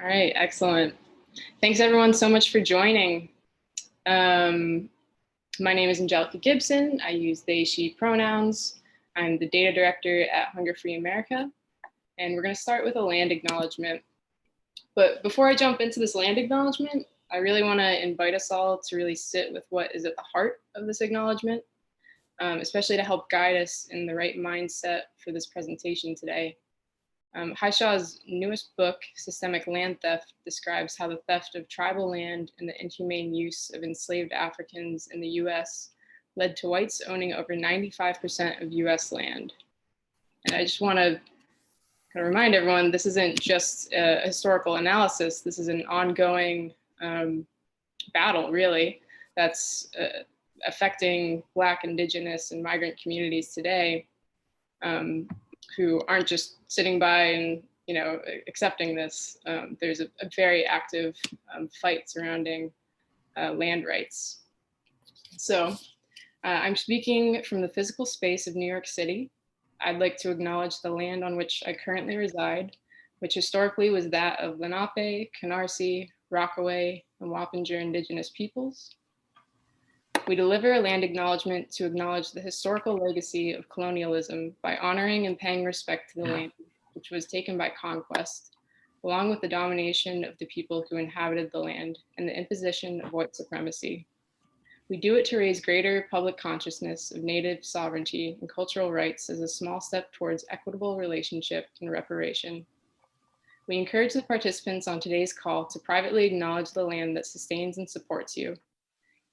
All right, excellent. Thanks everyone so much for joining. My name is Angelica Gibson. I use they, she pronouns. I'm the data director at Hunger Free America. And we're gonna start with a land acknowledgement. But before I jump into this land acknowledgement, I really wanna invite us all to really sit with what is at the heart of this acknowledgement, especially to help guide us in the right mindset for this presentation today. Haishaw's newest book, Systemic Land Theft, describes how the theft of tribal land and the inhumane use of enslaved Africans in the US led to whites owning over 95% of US land. And I just want to kind of remind everyone, this isn't just a historical analysis, this is an ongoing battle, really, that's affecting Black, Indigenous, and migrant communities today. Who aren't just sitting by and accepting this. There's a very active fight surrounding land rights. So I'm speaking from the physical space of New York City. I'd like to acknowledge the land on which I currently reside, which historically was that of Lenape, Canarsie, Rockaway, and Wappinger Indigenous peoples. We deliver a land acknowledgement to acknowledge the historical legacy of colonialism by honoring and paying respect to the land, which was taken by conquest, along with the domination of the people who inhabited the land and the imposition of white supremacy. We do it to raise greater public consciousness of Native sovereignty and cultural rights as a small step towards equitable relationship and reparation. We encourage the participants on today's call to privately acknowledge the land that sustains and supports you.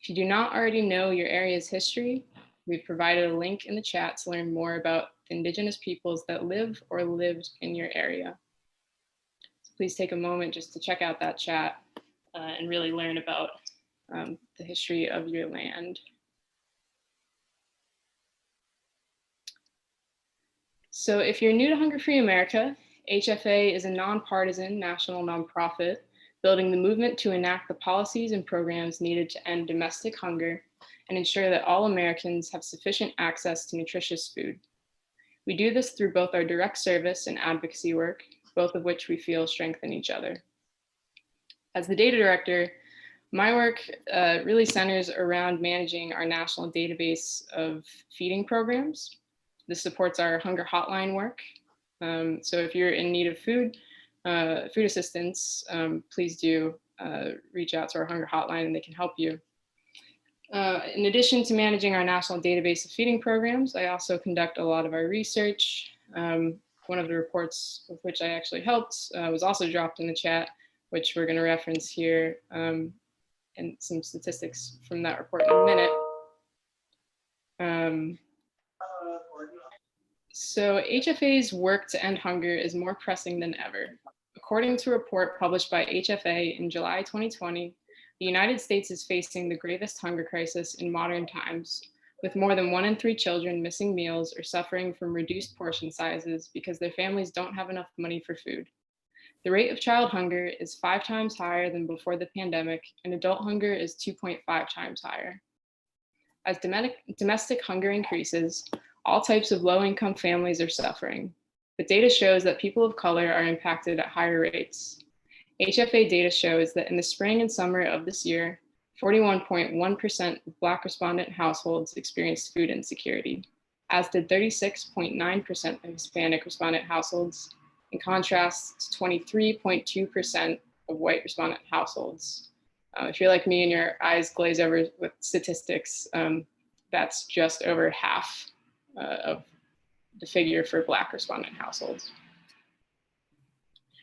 If you do not already know your area's history, we've provided a link in the chat to learn more about the Indigenous peoples that live or lived in your area. So please take a moment just to check out that chat and really learn about the history of your land. So if you're new to Hunger Free America, HFA is a nonpartisan national nonprofit building the movement to enact the policies and programs needed to end domestic hunger and ensure that all Americans have sufficient access to nutritious food. We do this through both our direct service and advocacy work, both of which we feel strengthen each other. As the data director, my work really centers around managing our national database of feeding programs. This supports our hunger hotline work. So if you're in need of food assistance, please do reach out to our hunger hotline and they can help you. In addition to managing our national database of feeding programs, I also conduct a lot of our research. One of the reports with which I actually helped was also dropped in the chat, which we're going to reference here, and some statistics from that report in a minute. So HFA's work to end hunger is more pressing than ever. According to a report published by HFA in July 2020, the United States is facing the gravest hunger crisis in modern times, with more than 1 in 3 children missing meals or suffering from reduced portion sizes because their families don't have enough money for food. The rate of child hunger is 5 times higher than before the pandemic, and adult hunger is 2.5 times higher. As domestic hunger increases, all types of low-income families are suffering. But data shows that people of color are impacted at higher rates. HFA data shows that in the spring and summer of this year, 41.1% of Black respondent households experienced food insecurity, as did 36.9% of Hispanic respondent households, in contrast to 23.2% of white respondent households. If you're like me and your eyes glaze over with statistics, that's just over half of the figure for Black respondent households.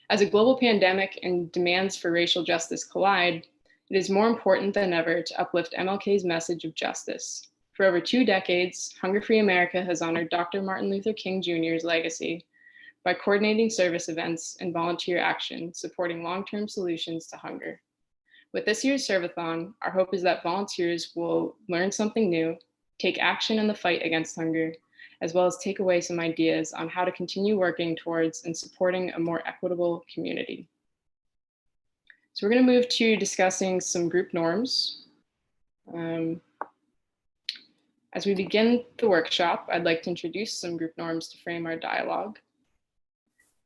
As a global pandemic and demands for racial justice collide, it is more important than ever to uplift MLK's message of justice. For over 2 decades, Hunger Free America has honored Dr. Martin Luther King Jr.'s legacy by coordinating service events and volunteer action supporting long-term solutions to hunger. With this year's Serve-a-Thon, our hope is that volunteers will learn something new, take action in the fight against hunger, as well as take away some ideas on how to continue working towards and supporting a more equitable community. So we're going to move to discussing some group norms. As we begin the workshop, I'd like to introduce some group norms to frame our dialogue.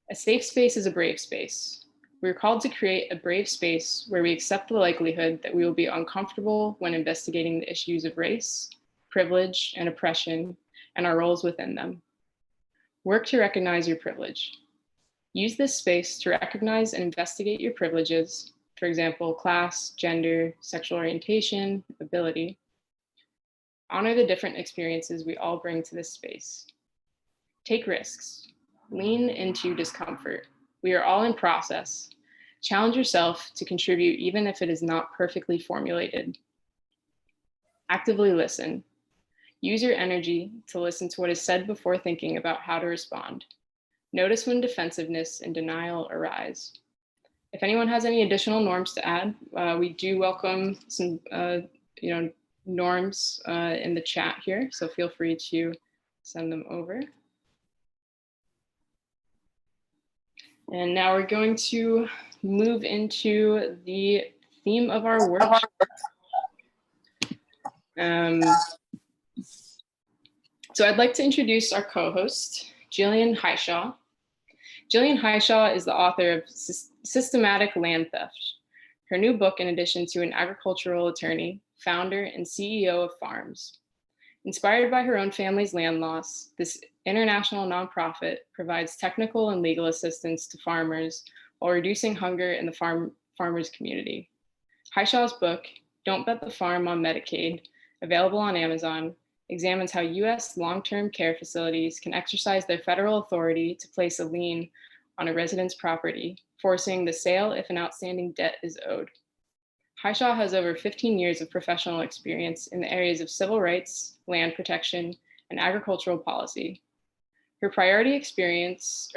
A safe space is a brave space. We're called to create a brave space where we accept the likelihood that we will be uncomfortable when investigating the issues of race, privilege, and oppression, and our roles within them. Work to recognize your privilege. Use this space to recognize and investigate your privileges, for example, class, gender, sexual orientation, ability. Honor the different experiences we all bring to this space. Take risks. Lean into discomfort. We are all in process. Challenge yourself to contribute even if it is not perfectly formulated. Actively listen. Use your energy to listen to what is said before thinking about how to respond. Notice when defensiveness and denial arise. If anyone has any additional norms to add, we do welcome some norms in the chat here, so feel free to send them over. And now we're going to move into the theme of our workshop. So I'd like to introduce our co-host, Jillian Highshaw. Jillian Highshaw is the author of Systematic Land Theft. Her new book, in addition to an agricultural attorney, founder, and CEO of Farms. Inspired by her own family's land loss, this international nonprofit provides technical and legal assistance to farmers while reducing hunger in the farmers community. Highshaw's book, Don't Bet the Farm on Medicaid, available on Amazon, examines how US long-term care facilities can exercise their federal authority to place a lien on a resident's property, forcing the sale if an outstanding debt is owed. Highshaw has over 15 years of professional experience in the areas of civil rights, land protection, and agricultural policy. Her prior experience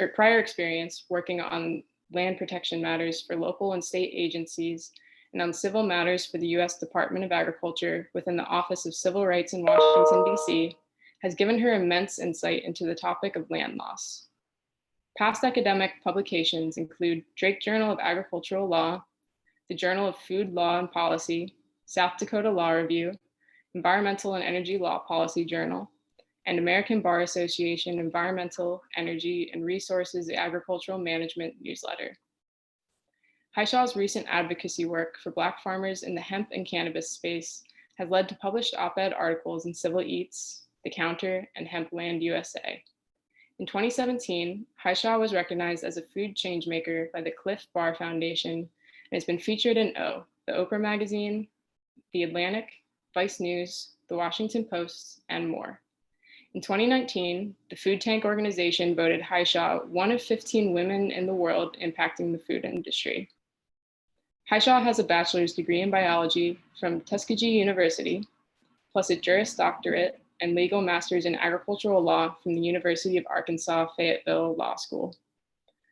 working on land protection matters for local and state agencies and on civil matters for the US Department of Agriculture within the Office of Civil Rights in Washington, D.C., has given her immense insight into the topic of land loss. Past academic publications include Drake Journal of Agricultural Law, the Journal of Food Law and Policy, South Dakota Law Review, Environmental and Energy Law Policy Journal, and American Bar Association Environmental, Energy, and Resources Agricultural Management newsletter. Highshaw's recent advocacy work for Black farmers in the hemp and cannabis space has led to published op-ed articles in Civil Eats, The Counter, and Hempland USA. In 2017, Highshaw was recognized as a food changemaker by the Cliff Bar Foundation and has been featured in O, the Oprah magazine, The Atlantic, Vice News, The Washington Post, and more. In 2019, the Food Tank organization voted Highshaw one of 15 women in the world impacting the food industry. Highshaw has a bachelor's degree in biology from Tuskegee University, plus a Juris Doctorate and legal master's in agricultural law from the University of Arkansas Fayetteville Law School.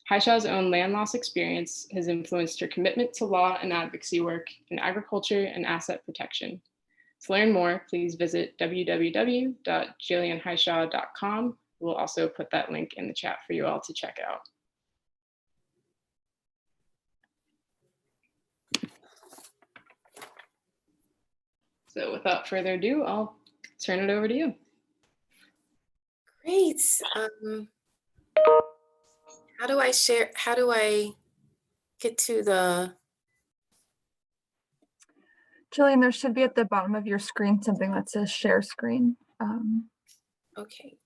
Highshaw's own land loss experience has influenced her commitment to law and advocacy work in agriculture and asset protection. To learn more, please visit www.jillianhighshaw.com. We'll also put that link in the chat for you all to check out. So without further ado, I'll turn it over to you. Great. How do I share? How do I get to the? Jillian, there should be at the bottom of your screen something that says share screen. Okay.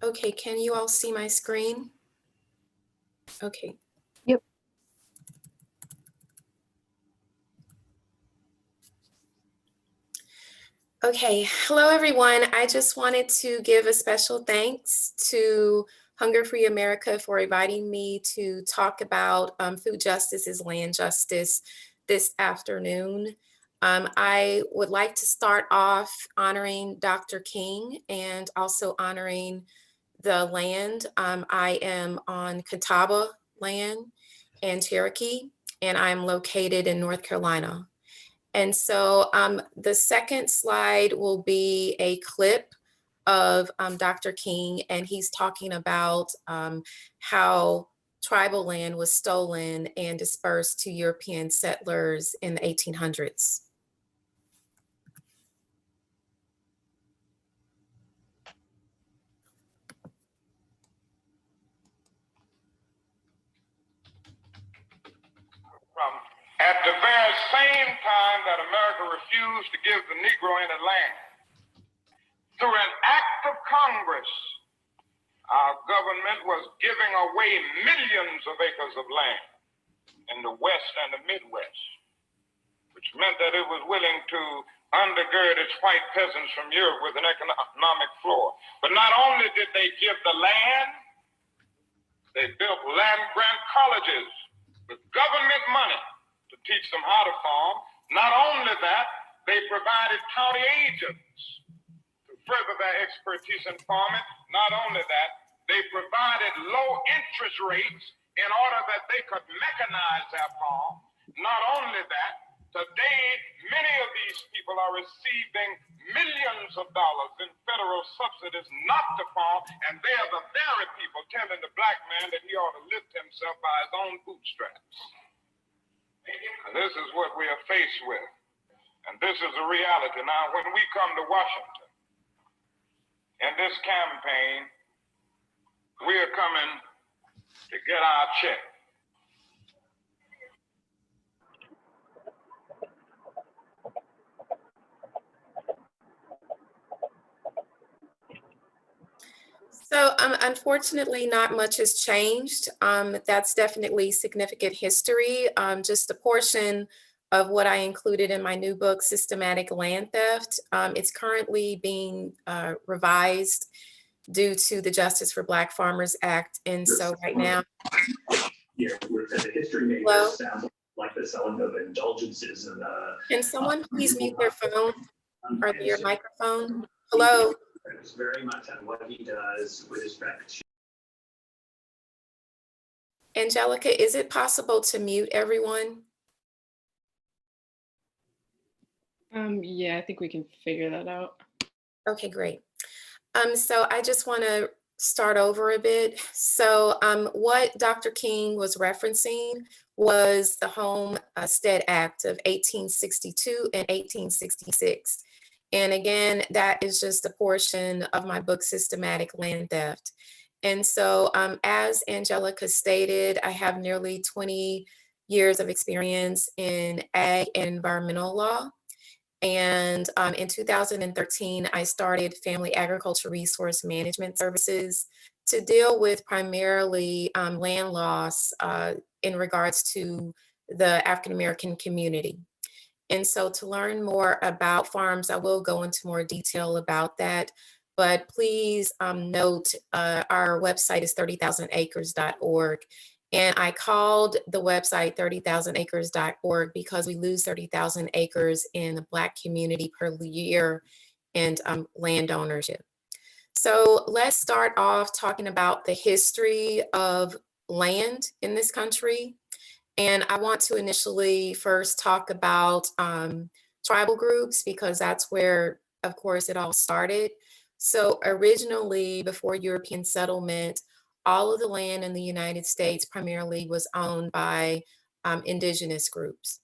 Okay, can you all see my screen? Okay. Yep. Okay, hello everyone. I just wanted to give a special thanks to Hunger Free America for inviting me to talk about food justice is land justice this afternoon. I would like to start off honoring Dr. King and also honoring the land. I am on Catawba land and Cherokee, and I'm located in North Carolina. And so the second slide will be a clip of Dr. King, and he's talking about how tribal land was stolen and dispersed to European settlers in the 1800s. same time that America refused to give the Negro any land, through an act of Congress, our government was giving away millions of acres of land in the West and the Midwest, which meant that it was willing to undergird its white peasants from Europe with an economic floor. But not only did they give the land, they built land-grant colleges with government money to teach them how to farm. Not only that, they provided county agents to further their expertise in farming. Not only that, they provided low interest rates in order that they could mechanize their farm. Not only that, today, many of these people are receiving millions of dollars in federal subsidies not to farm, and they are the very people telling the black man that he ought to lift himself by his own bootstraps. And this is what we are faced with. And this is a reality. Now, when we come to Washington, in this campaign, we are coming to get our check. So unfortunately, not much has changed. That's definitely significant history. Just a portion of what I included in my new book, Systematic Land Theft. It's currently being revised due to the Justice for Black Farmers Act. And so right now. Yeah, the history made this sound like the selling of indulgences and can someone please mute their phone or your microphone? Hello. It's very much on what he does with respect to. Angelica, is it possible to mute everyone? Yeah, I think we can figure that out. Okay, great. So I just want to start over a bit. So what Dr. King was referencing was the Homestead Act of 1862 and 1866. And again, that is just a portion of my book, Systematic Land Theft. And so as Angelica stated, I have nearly 20 years of experience in ag and environmental law. And in 2013, I started Family Agriculture Resource Management Services to deal with primarily land loss in regards to the African American community. And so to learn more about farms, I will go into more detail about that. But please note our website is 30,000acres.org. And I called the website 30,000acres.org because we lose 30,000 acres in the Black community per year and land ownership. So let's start off talking about the history of land in this country. And I want to initially first talk about tribal groups because that's where, of course, it all started. So originally, before European settlement, all of the land in the United States primarily was owned by indigenous groups.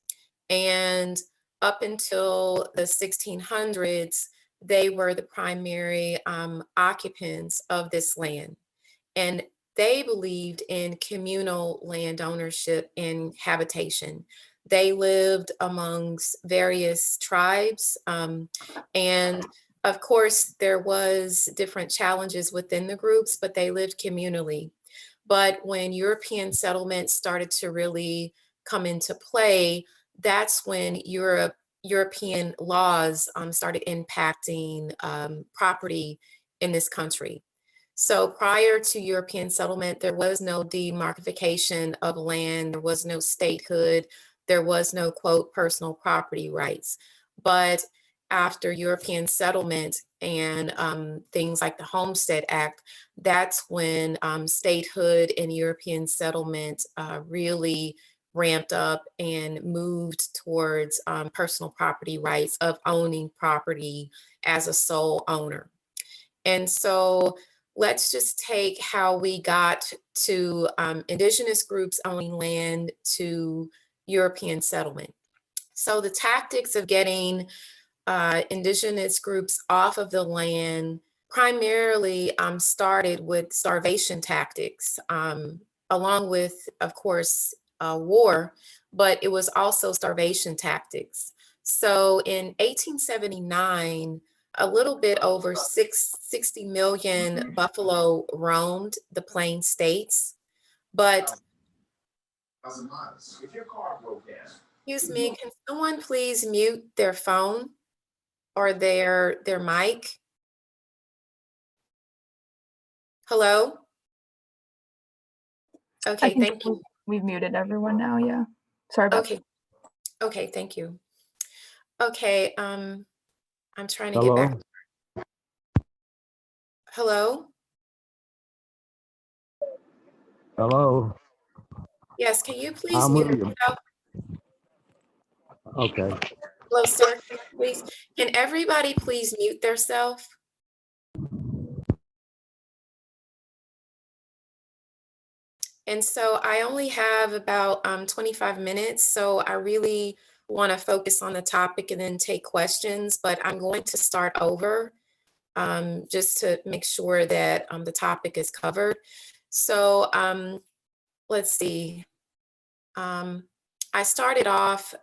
And up until the 1600s, they were the primary occupants of this land. And they believed in communal land ownership and habitation. They lived amongst various tribes. And of course, there was different challenges within the groups, but they lived communally. But when European settlement started to really come into play, that's when European laws started impacting property in this country. So prior to European settlement, there was no demarcation of land, there was no statehood, there was no, quote, personal property rights. But after European settlement and things like the Homestead Act, that's when statehood and European settlement really ramped up and moved towards personal property rights of owning property as a sole owner. And so let's just take how we got to indigenous groups owning land to European settlement. So the tactics of getting indigenous groups off of the land primarily started with starvation tactics, along with, of course, war, but it was also starvation tactics. So in 1879, a little bit over 60 million buffalo roamed the Plain States, but excuse me, can someone please mute their phone or their mic? Hello? Okay, thank you. We've muted everyone now, yeah. Sorry about that. Okay, thank you. Okay, I'm trying to get back. Hello? Hello. Yes, can you please I'm mute William. yourself? Okay. Hello, sir, please. Can everybody please mute theirself? And so I only have about 25 minutes, so I really want to focus on the topic and then take questions, but I'm going to start over just to make sure that the topic is covered. So let's see. I started off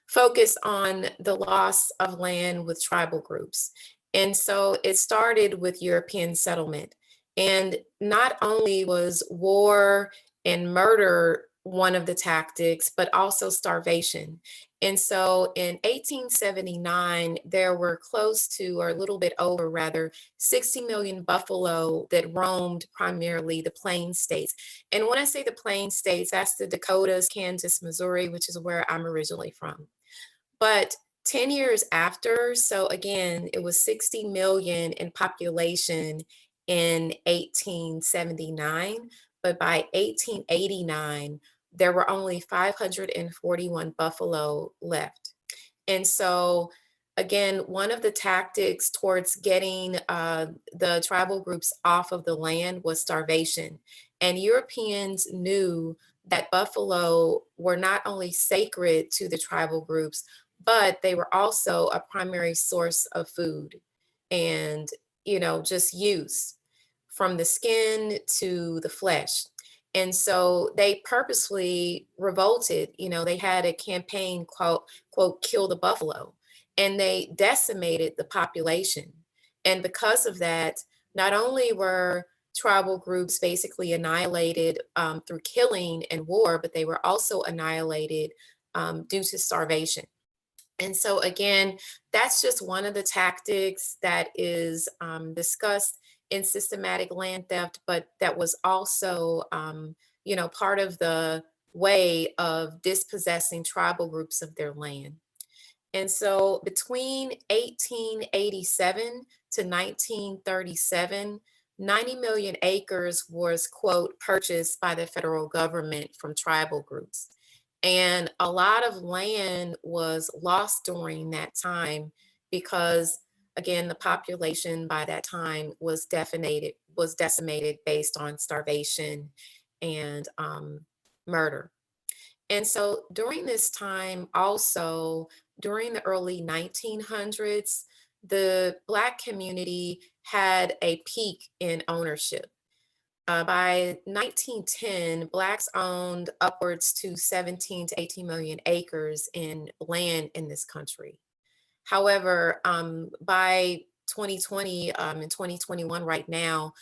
focused on the loss of land with tribal groups. And so it started with European settlement. And not only was war and murder one of the tactics, but also starvation. And so in 1879, there were close to, or a little bit over rather, 60 million buffalo that roamed primarily the Plain States. And when I say the Plain States, that's the Dakotas, Kansas, Missouri, which is where I'm originally from. But 10 years after, so again, it was 60 million in population in 1879, but by 1889, there were only 541 buffalo left. And so again, one of the tactics towards getting the tribal groups off of the land was starvation. And Europeans knew that buffalo were not only sacred to the tribal groups, but they were also a primary source of food and, just use from the skin to the flesh. And so they purposely revolted. They had a campaign called, quote, kill the buffalo, and they decimated the population. And because of that, not only were tribal groups basically annihilated through killing and war, but they were also annihilated due to starvation. And so again, that's just one of the tactics that is discussed in systematic land theft, but that was also, part of the way of dispossessing tribal groups of their land. And so between 1887 to 1937, 90 million acres was, quote, purchased by the federal government from tribal groups. And a lot of land was lost during that time because, again, the population by that time was decimated based on starvation and murder. And so during this time, also during the early 1900s, the Black community had a peak in ownership. By 1910, Blacks owned upwards to 17 to 18 million acres in land in this country. However, by 2020 and 2021 right now,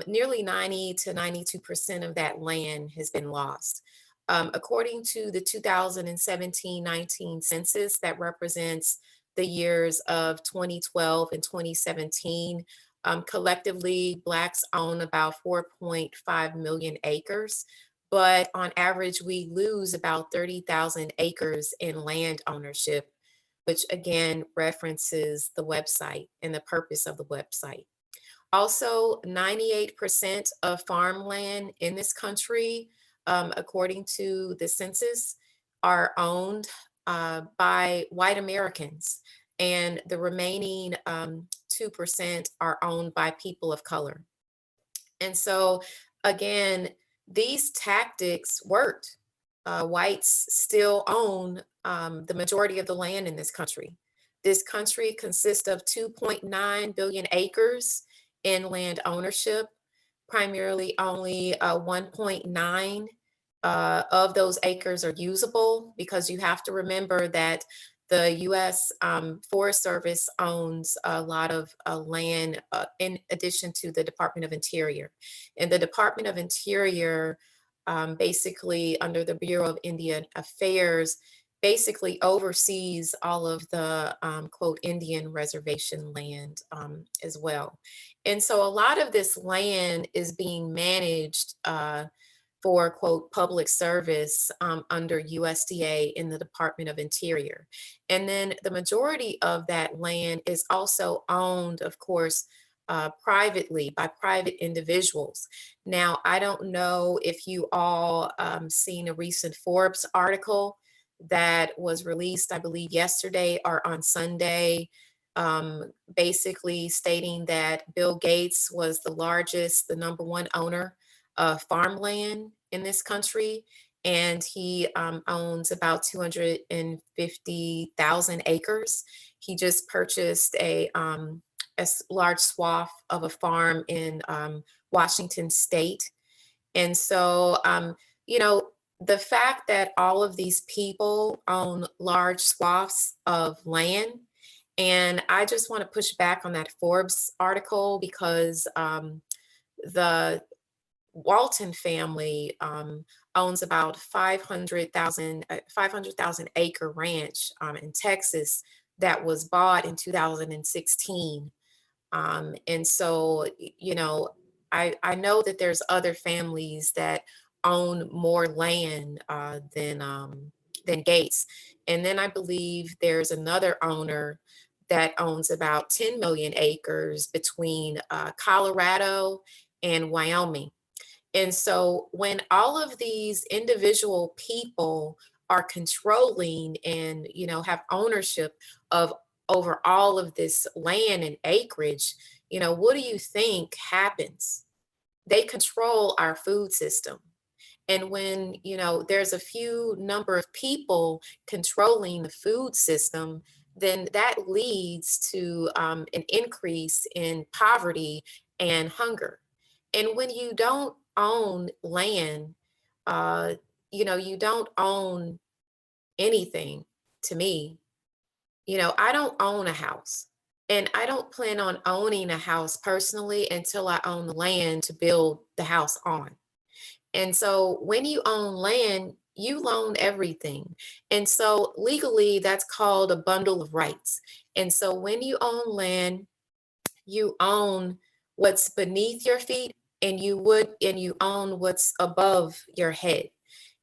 nearly 90 to 92% of that land has been lost. According to the 2017-19 census that represents the years of 2012 and 2017, collectively, Blacks own about 4.5 million acres, but on average, we lose about 30,000 acres in land ownership, which again references the website and the purpose of the website. Also, 98% of farmland in this country, according to the census, are owned by white Americans, and the remaining 2% are owned by people of color. And so, again, these tactics worked. Whites still own the majority of the land in this country. This country consists of 2.9 billion acres in land ownership. Primarily only 1.9 of those acres are usable, because you have to remember that the U.S. Forest Service owns a lot of land in addition to the Department of Interior. And the Department of Interior, basically under the Bureau of Indian Affairs, basically oversees all of the quote Indian reservation land as well. And so a lot of this land is being managed for quote public service under USDA in the Department of Interior. And then the majority of that land is also owned, of course, privately by private individuals. Now, I don't know if you all seen a recent Forbes article that was released, I believe yesterday or on Sunday, basically stating that Bill Gates was the number one owner of farmland in this country. And he owns about 250,000 acres. He just purchased a large swath of a farm in Washington State. And so, you know, the fact that all of these people own large swaths of land, and I just want to push back on that Forbes article, because the Walton family owns about 500,000 acre ranch in Texas that was bought in 2016. And so, you know, I know that there's other families that own more land than Gates. And then I believe there's another owner that owns about 10 million acres between Colorado and Wyoming. And so when all of these individual people are controlling and, you know, have ownership of over all of this land and acreage, you know, what do you think happens? They control our food system. And when, you know, there's a few number of people controlling the food system, then that leads to an increase in poverty and hunger. And when you don't own land, you know, you don't own anything to me. You know, I don't own a house, and I don't plan on owning a house personally until I own the land to build the house on. And so when you own land, you own everything. And so legally, that's called a bundle of rights. And so when you own land, you own what's beneath your feet, and you own what's above your head.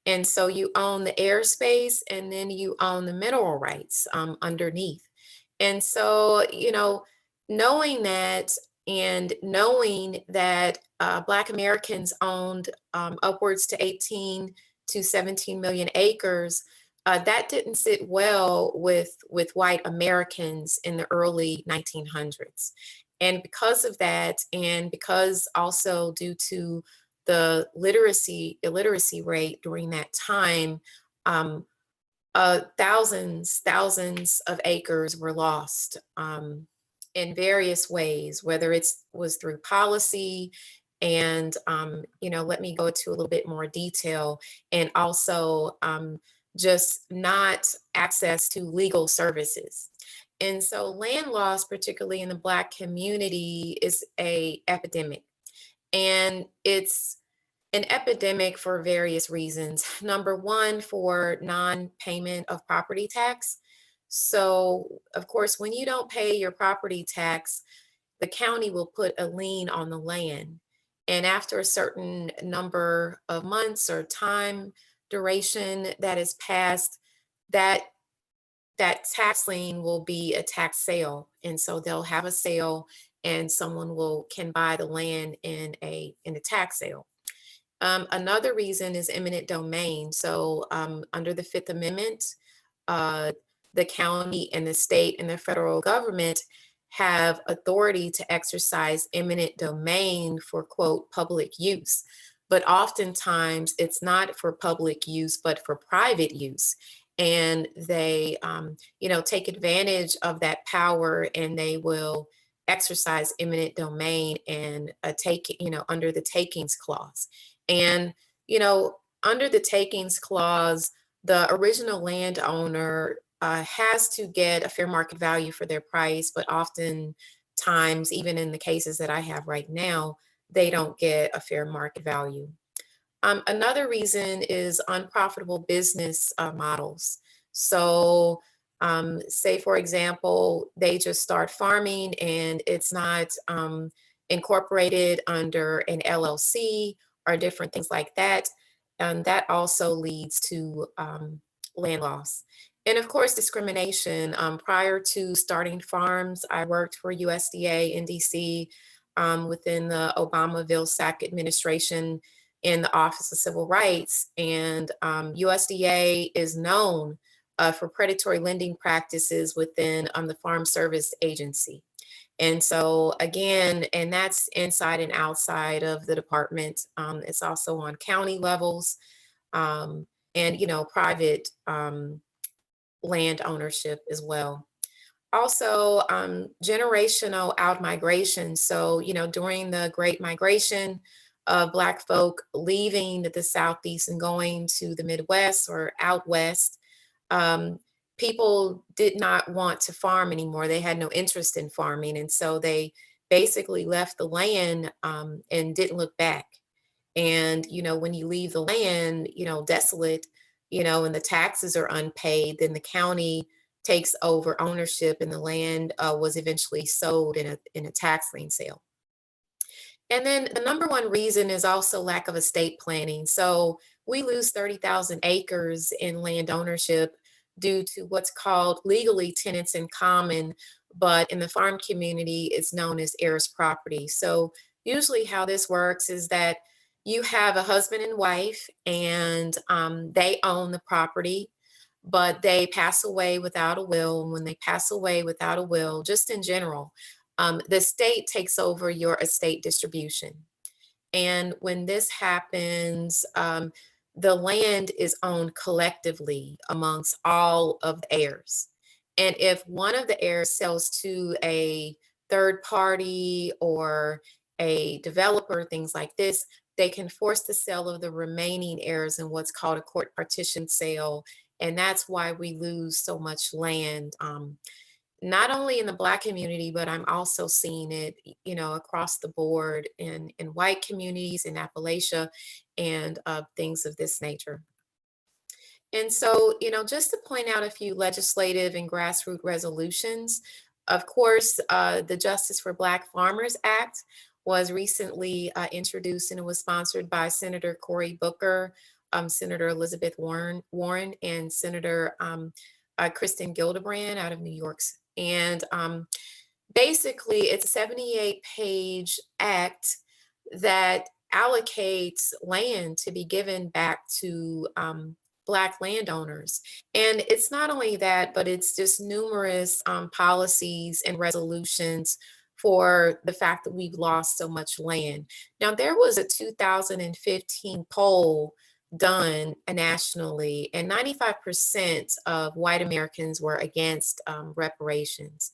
And so you own the airspace, and then you own the mineral rights underneath. And so, you know, knowing that, and knowing that Black Americans owned upwards to 18 to 17 million acres, that didn't sit well with white Americans in the early 1900s. And because of that, and because also due to the illiteracy rate during that time, thousands of acres were lost in various ways, whether it was through policy, and you know, let me go into a little bit more detail, and also just not access to legal services. And so land loss, particularly in the Black community, is an epidemic. And it's an epidemic for various reasons. Number one, for non-payment of property tax. So, of course, when you don't pay your property tax, the county will put a lien on the land. And after a certain number of months or time duration that is passed, that tax lien will be a tax sale. And so they'll have a sale, and someone can buy the land in a tax sale. Another reason is eminent domain. So under the Fifth Amendment, the county and the state and the federal government have authority to exercise eminent domain for, quote, public use. But oftentimes it's not for public use, but for private use. And they, you know, take advantage of that power, and they will exercise eminent domain and take, you know, under the takings clause. And, you know, under the takings clause, the original landowner has to get a fair market value for their price, but oftentimes, even in the cases that I have right now, they don't get a fair market value. Another reason is unprofitable business models. So say, for example, they just start farming and it's not incorporated under an LLC or different things like that. And that also leads to land loss. And of course, discrimination. Prior to starting farms, I worked for USDA in DC within the Obama-Vilsack administration in the Office of Civil Rights. And USDA is known for predatory lending practices within the Farm Service Agency. And so again, and that's inside and outside of the department. It's also on county levels and, private land ownership as well. Also, generational out-migration. So, during the Great Migration of Black folk leaving the Southeast and going to the Midwest or out West, people did not want to farm anymore. They had no interest in farming. And so they basically left the land and didn't look back. And, when you leave the land, desolate, and the taxes are unpaid, then the county takes over ownership and the land was eventually sold in a tax lien sale. And then the number one reason is also lack of estate planning. So we lose 30,000 acres in land ownership due to what's called legally tenants in common, but in the farm community, it's known as heirs property. So usually how this works is that you have a husband and wife and they own the property, but they pass away without a will. And when they pass away without a will, just in general, the state takes over your estate distribution. And when this happens, the land is owned collectively amongst all of the heirs. And if one of the heirs sells to a third party or a developer, things like this, they can force the sale of the remaining heirs in what's called a court partition sale. And that's why we lose so much land, not only in the Black community, but I'm also seeing it, across the board in white communities in Appalachia and things of this nature. And so, just to point out a few legislative and grassroots resolutions, of course, the Justice for Black Farmers Act was recently introduced, and it was sponsored by Senator Cory Booker, Senator Elizabeth Warren, and Senator Kristen Gillibrand out of New York. And basically, it's a 78-page act that allocates land to be given back to Black landowners. And it's not only that, but it's just numerous policies and resolutions for the fact that we've lost so much land. Now, there was a 2015 poll done nationally, and 95% of white Americans were against reparations.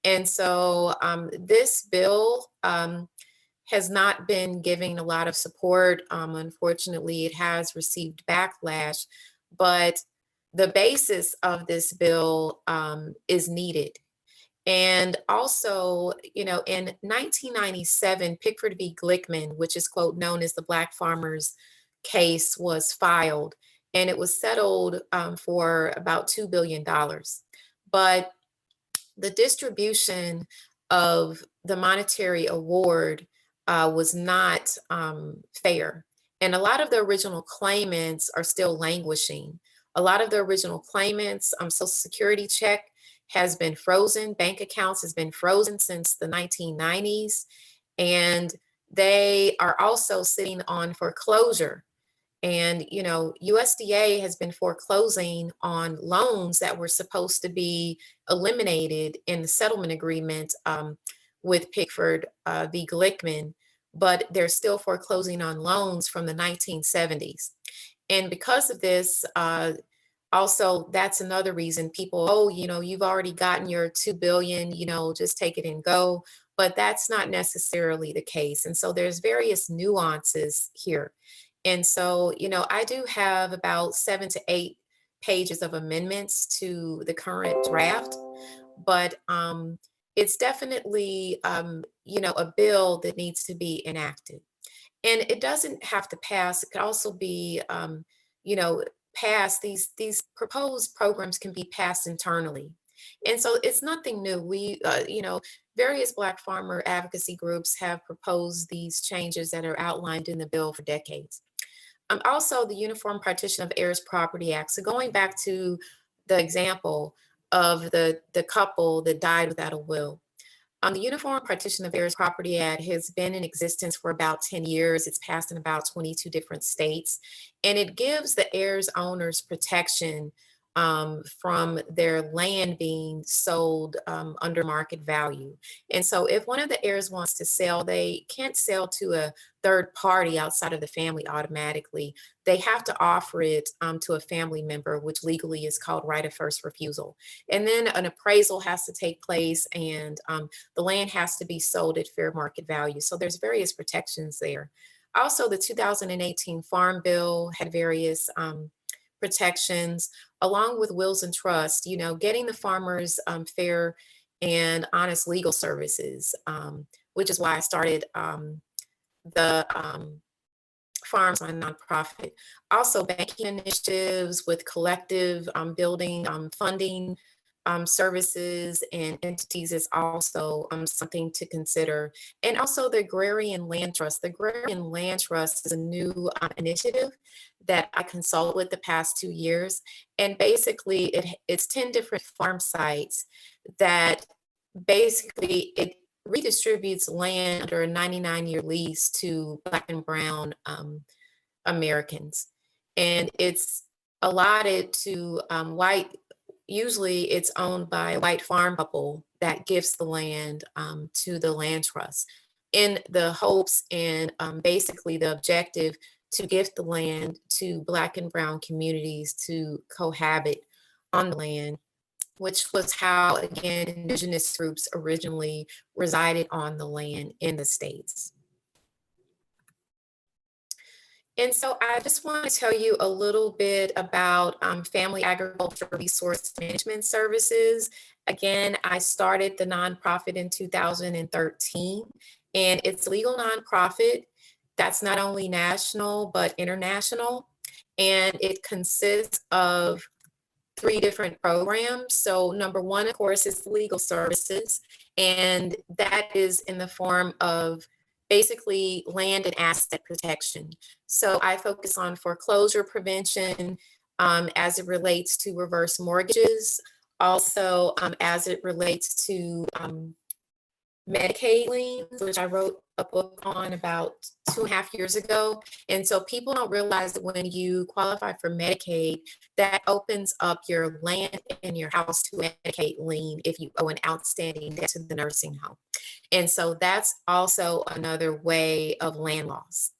And so this bill has not been giving a lot of support. Unfortunately, it has received backlash, but the basis of this bill is needed. And also, in 1997, Pickford v. Glickman, which is, quote, known as the Black Farmers case, was filed, and it was settled for about $2 billion. But the distribution of the monetary award was not fair. And a lot of the original claimants are still languishing. A lot of the original claimants, Social Security check has been frozen. Bank accounts has been frozen since the 1990s. And they are also sitting on foreclosure. And, USDA has been foreclosing on loans that were supposed to be eliminated in the settlement agreement with Pickford v. Glickman, but they're still foreclosing on loans from the 1970s. And because of this, also, that's another reason people, you've already gotten your $2 billion, just take it and go. But that's not necessarily the case. And so there's various nuances here. And so, you know, I do have about 7 to 8 pages of amendments to the current draft, but it's definitely, you know, a bill that needs to be enacted. And it doesn't have to pass. It could also be, you know, passed. These proposed programs can be passed internally, and so it's nothing new. You know, various Black farmer advocacy groups have proposed these changes that are outlined in the bill for decades. Also, the Uniform Partition of Heirs Property Act. So going back to the example of the couple that died without a will. The Uniform Partition of Heirs Property Act has been in existence for about 10 years. It's passed in about 22 different states, and it gives the heirs owners protection from their land being sold under market value. And so if one of the heirs wants to sell, they can't sell to a third party outside of the family automatically. They have to offer it to a family member, which legally is called right of first refusal. And then an appraisal has to take place, and the land has to be sold at fair market value. So there's various protections there. Also, the 2018 Farm Bill had various protections, along with wills and trusts, you know, getting the farmers fair and honest legal services, which is why I started the Farms, my nonprofit. Also, banking initiatives with collective building funding services and entities is also something to consider. And also the Agrarian Land Trust. The Agrarian Land Trust is a new initiative that I consult with the past 2 years. And basically it's 10 different farm sites that basically it redistributes land under a 99-year lease to Black and Brown Americans. And it's allotted to white, usually it's owned by a white farm couple that gives the land to the land trust in the hopes and basically the objective to gift the land to Black and Brown communities to cohabit on the land, which was how, again, indigenous groups originally resided on the land in the States. And so I just want to tell you a little bit about Family Agriculture Resource Management Services. Again, I started the nonprofit in 2013, and it's a legal nonprofit that's not only national, but international. And it consists of 3 different programs. So number 1, of course, is legal services, and that is in the form of basically land and asset protection. So I focus on foreclosure prevention as it relates to reverse mortgages, also as it relates to Medicaid liens, which I wrote a book on about 2.5 years ago. And so people don't realize that when you qualify for Medicaid, that opens up your land and your house to Medicaid lien if you owe an outstanding debt to the nursing home. And so that's also another way of land loss.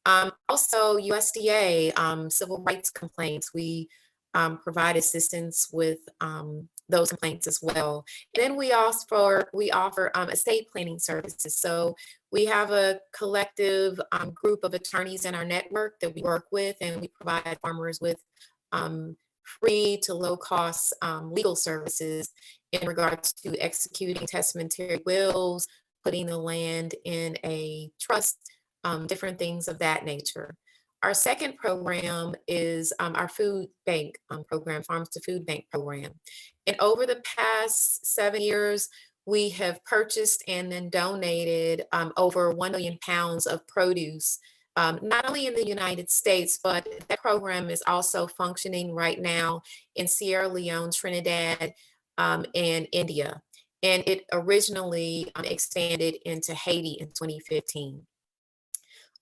Also, USDA civil rights complaints. We provide assistance with those complaints as well. And then we offer estate planning services. So we have a collective group of attorneys in our network that we work with, and we provide farmers with free to low cost legal services in regards to executing testamentary wills, putting the land in a trust, different things of that nature. Our second program is our food bank program, Farms to Food Bank program. And over the past 7 years, we have purchased and then donated over 1 million pounds of produce, not only in the United States, but that program is also functioning right now in Sierra Leone, Trinidad, and India. And it originally expanded into Haiti in 2015.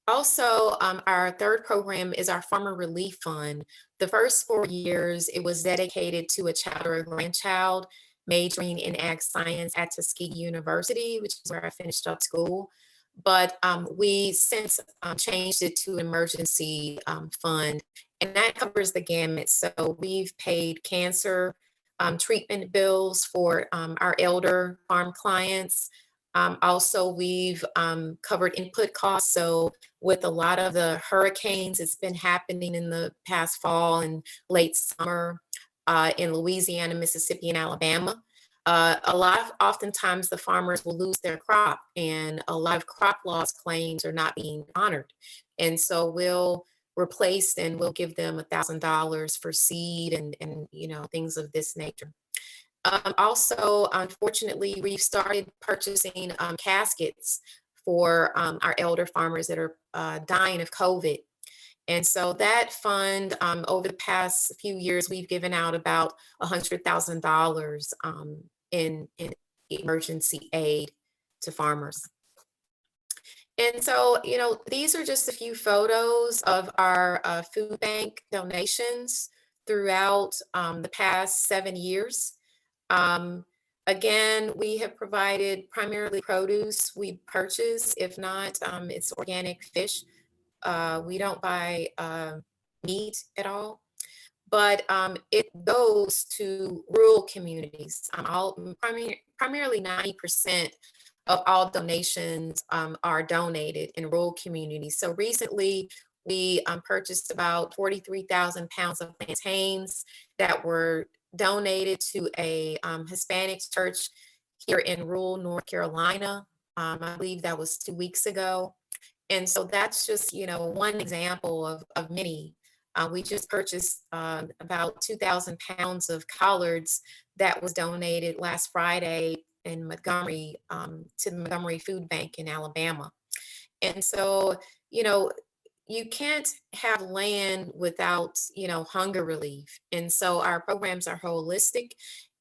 Also, our third program is our Farmer Relief Fund. The first 4 years, it was dedicated to a child or a grandchild majoring in ag science at Tuskegee University, which is where I finished up school. But we since changed it to emergency fund, and that covers the gamut. So we've paid cancer treatment bills for our elder farm clients. Also, we've covered input costs. So with a lot of the hurricanes, it's been happening in the past fall and late summer in Louisiana, Mississippi, and Alabama. Oftentimes the farmers will lose their crop, and a lot of crop loss claims are not being honored. And so we'll replace and we'll give them $1,000 for seed and things of this nature. Also, unfortunately, we've started purchasing caskets for our elder farmers that are dying of COVID. And so that fund, over the past few years, we've given out about $100,000 in emergency aid to farmers. And so, these are just a few photos of our food bank donations throughout the past 7 years. Again, we have provided primarily produce we purchase. If not, it's organic fish. We don't buy meat at all, but it goes to rural communities. Primarily 90% of all donations are donated in rural communities. So recently, we purchased about 43,000 pounds of plantains that were donated to a Hispanic church here in rural North Carolina. I believe that was 2 weeks ago. And so that's just, one example of many. We just purchased about 2,000 pounds of collards that was donated last Friday in Montgomery to the Montgomery Food Bank in Alabama. And so, you can't have land without, hunger relief. And so our programs are holistic.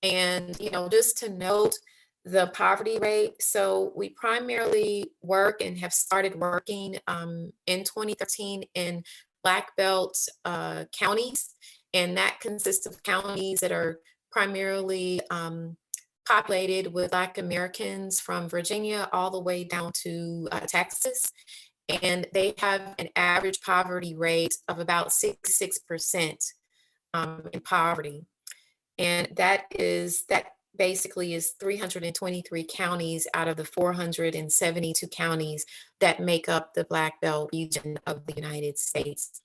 And, just to note the poverty rate. So we primarily work and have started working in 2013 in Black Belt counties. And that consists of counties that are primarily populated with Black Americans from Virginia all the way down to Texas. And they have an average poverty rate of about 66% in poverty. And that basically is 323 counties out of the 472 counties that make up the Black Belt region of the United States.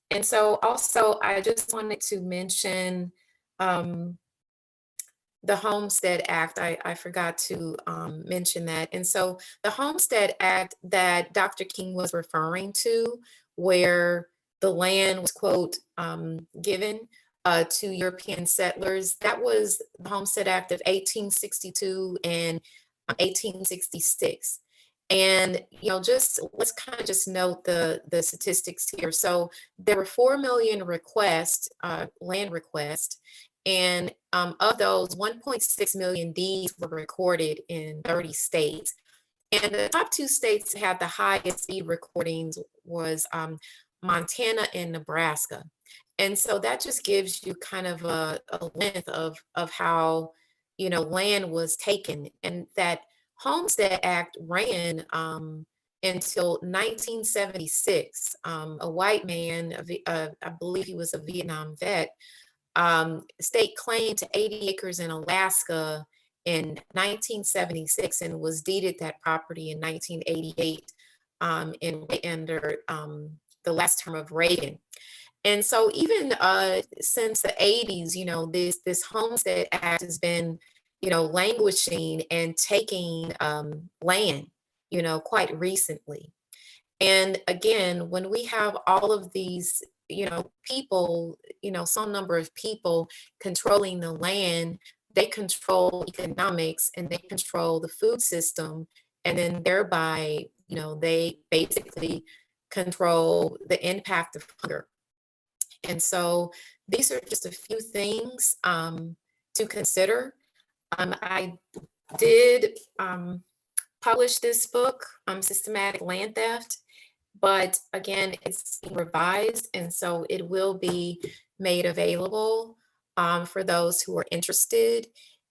And so also, I just wanted to mention the Homestead Act. I forgot to mention that. And so the Homestead Act that Dr. King was referring to, where the land was, quote, given to European settlers, that was the Homestead Act of 1862 and 1866. And, let's kind of just note the statistics here. So there were 4 million land requests, and of those, 1.6 million deeds were recorded in 30 states. And the top 2 states that had the highest deed recordings was Montana and Nebraska. And so that just gives you kind of a length of how, land was taken. And that Homestead Act ran until 1976. A white man, I believe he was a Vietnam vet, state claim to 80 acres in Alaska in 1976 and was deeded that property in 1988 under the last term of Reagan. And so even since the 80s, this Homestead Act has been, languishing and taking land, quite recently. And again, when we have all of these people, some number of people controlling the land, they control economics and they control the food system. And then thereby, they basically control the impact of hunger. And so these are just a few things to consider. I did publish this book, Systematic Land Theft. But again, it's being revised, and so it will be made available for those who are interested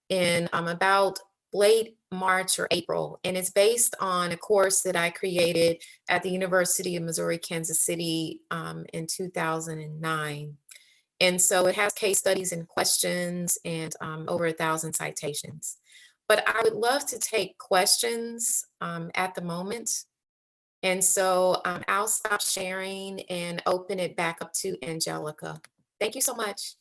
in about late March or April. And it's based on a course that I created at the University of Missouri, Kansas City in 2009. And so it has case studies and questions and over 1,000 citations. but I would love to take questions at the moment. And so I'll stop sharing and open it back up to Angelica. Thank you so much.